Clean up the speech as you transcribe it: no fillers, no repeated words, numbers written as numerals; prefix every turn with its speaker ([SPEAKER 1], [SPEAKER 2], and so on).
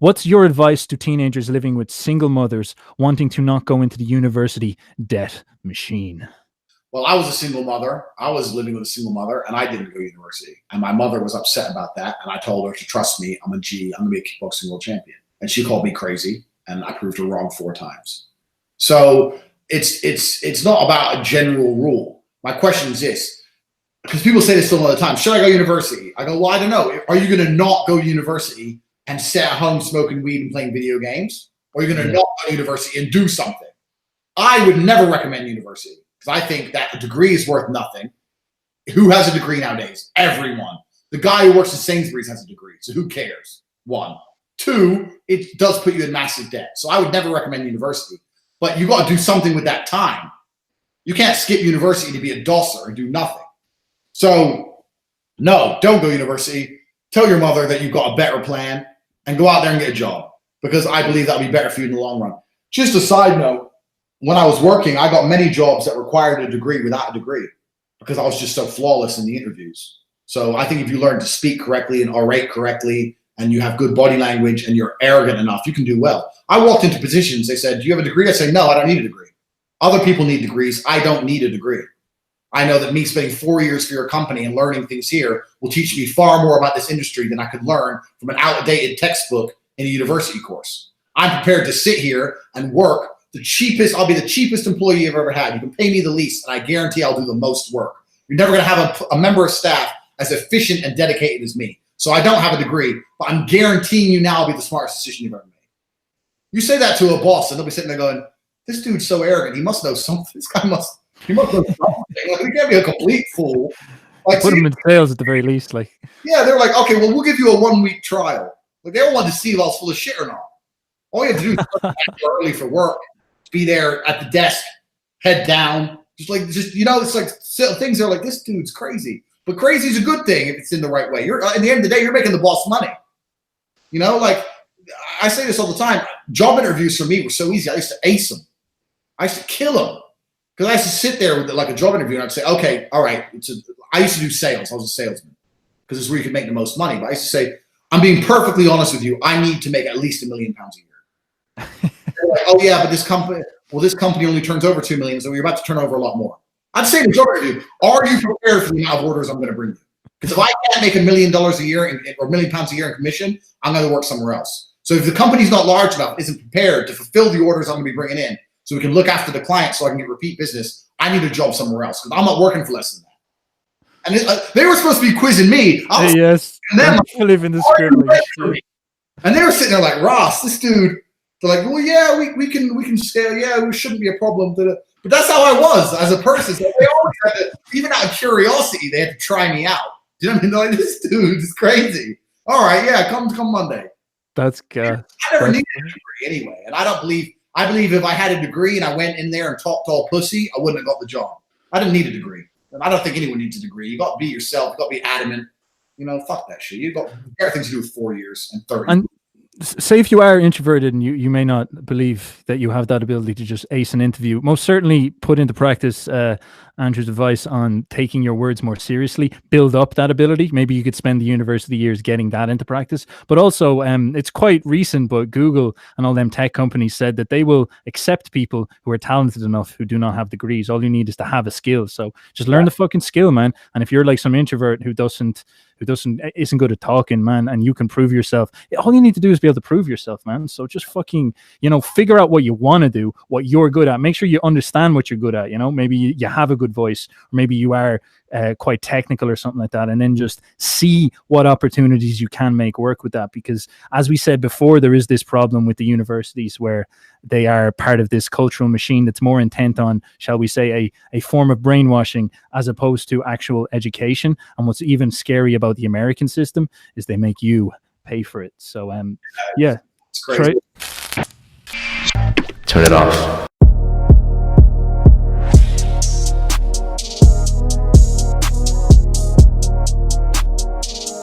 [SPEAKER 1] What's your advice to teenagers living with single mothers wanting to not go into the university debt machine?
[SPEAKER 2] Well, I was a single mother. I was living with a single mother, and I didn't go to university. And my mother was upset about that. And I told her to trust me. I'm going to be a kickboxing world champion. And she called me crazy, and I proved her wrong 4 times. So it's not about a general rule. My question is this, because people say this all the time: should I go to university? I go, well, I don't know. Are you going to not go to university and sit at home smoking weed and playing video games? Or are you going to not go to university and do something? I would never recommend university, because I think that a degree is worth nothing. Who has a degree nowadays? Everyone. The guy who works at Sainsbury's has a degree, so who cares? 1. 2, it does put you in massive debt. So I would never recommend university. But you got to do something with that time. You can't skip university to be a dosser and do nothing. So no, don't go to university. Tell your mother that you've got a better plan and go out there and get a job, because I believe that'll be better for you in the long run. Just a side note, when I was working, I got many jobs that required a degree without a degree, because I was just so flawless in the interviews. So I think if you learn to speak correctly and orate correctly, and you have good body language and you're arrogant enough, you can do well. I walked into positions, they said, do you have a degree? I say, no, I don't need a degree. Other people need degrees. I don't need a degree. I know that me spending 4 years for your company and learning things here will teach me far more about this industry than I could learn from an outdated textbook in a university course. I'm prepared to sit here and work the cheapest. I'll be the cheapest employee you've ever had. You can pay me the least, and I guarantee I'll do the most work. You're never going to have a member of staff as efficient and dedicated as me. So I don't have a degree, but I'm guaranteeing you now I'll be the smartest decision you've ever made. You say that to a boss, and they'll be sitting there going, this dude's so arrogant. He must know something. This guy must know something. Like, he can't be a complete fool. Like,
[SPEAKER 1] put him in sales at the very least. Like,
[SPEAKER 2] yeah, they're like, okay, well, we'll give you a 1-week trial. Like, they don't want to see if I was full of shit or not. All you have to do is get early for work, be there at the desk, head down. It's like things are like, this dude's crazy. But crazy is a good thing if it's in the right way. You're in the end of the day, you're making the boss money. You know, like I say this all the time. Job interviews for me were so easy. I used to ace them. I used to kill them, because I used to sit there with like a job interview and I'd say, okay, all right. I used to do sales. I was a salesman, because it's where you could make the most money. But I used to say, I'm being perfectly honest with you. I need to make at least £1 million a year. They're like, oh yeah, but this company only turns over 2 million, so you're about to turn over a lot more. I'd say to job interview, are you prepared for the amount of orders I'm going to bring you? Because if I can't make $1 million a year or £1 million a year in commission, I'm going to work somewhere else. So if the company's not large enough, isn't prepared to fulfill the orders I'm going to be bringing in, so we can look after the client, so I can get repeat business, I need a job somewhere else, because I'm not working for less than that. And they were supposed to be quizzing me.
[SPEAKER 1] Yes, I live in the script.
[SPEAKER 2] And they were sitting there like, Ross, this dude. They're like, well, yeah, we can scale. Yeah, it shouldn't be a problem. But that's how I was as a person. So they always had to, even out of curiosity, they had to try me out. Do you know what I mean? They're like, this dude is crazy. All right, yeah, come Monday.
[SPEAKER 1] That's good.
[SPEAKER 2] I never needed a degree anyway, and I believe if I had a degree and I went in there and talked all pussy, I wouldn't have got the job. I didn't need a degree, and I don't think anyone needs a degree. You got to be yourself. You got to be adamant. You know, fuck that shit. You got better things to do with 4 years and 30.
[SPEAKER 1] And say if you are introverted and you may not believe that you have that ability to just ace an interview, most certainly put into practice Andrew's advice on taking your words more seriously, build up that ability. Maybe you could spend the university years getting that into practice. But also, it's quite recent, but Google and all them tech companies said that they will accept people who are talented enough who do not have degrees. All you need is to have a skill. So just learn the fucking skill, man. And if you're like some introvert who isn't good at talking, man, and you can prove yourself, all you need to do is be able to prove yourself, man. So just fucking, figure out what you want to do, what you're good at. Make sure you understand what you're good at. Maybe you have a good voice, or maybe you are quite technical or something like that, and then just see what opportunities you can make work with that. Because as we said before, there is this problem with the universities where they are part of this cultural machine that's more intent on, shall we say, a form of brainwashing as opposed to actual education. And what's even scary about the American system is they make you pay for it. So yeah,
[SPEAKER 2] it's crazy.
[SPEAKER 3] Turn it off.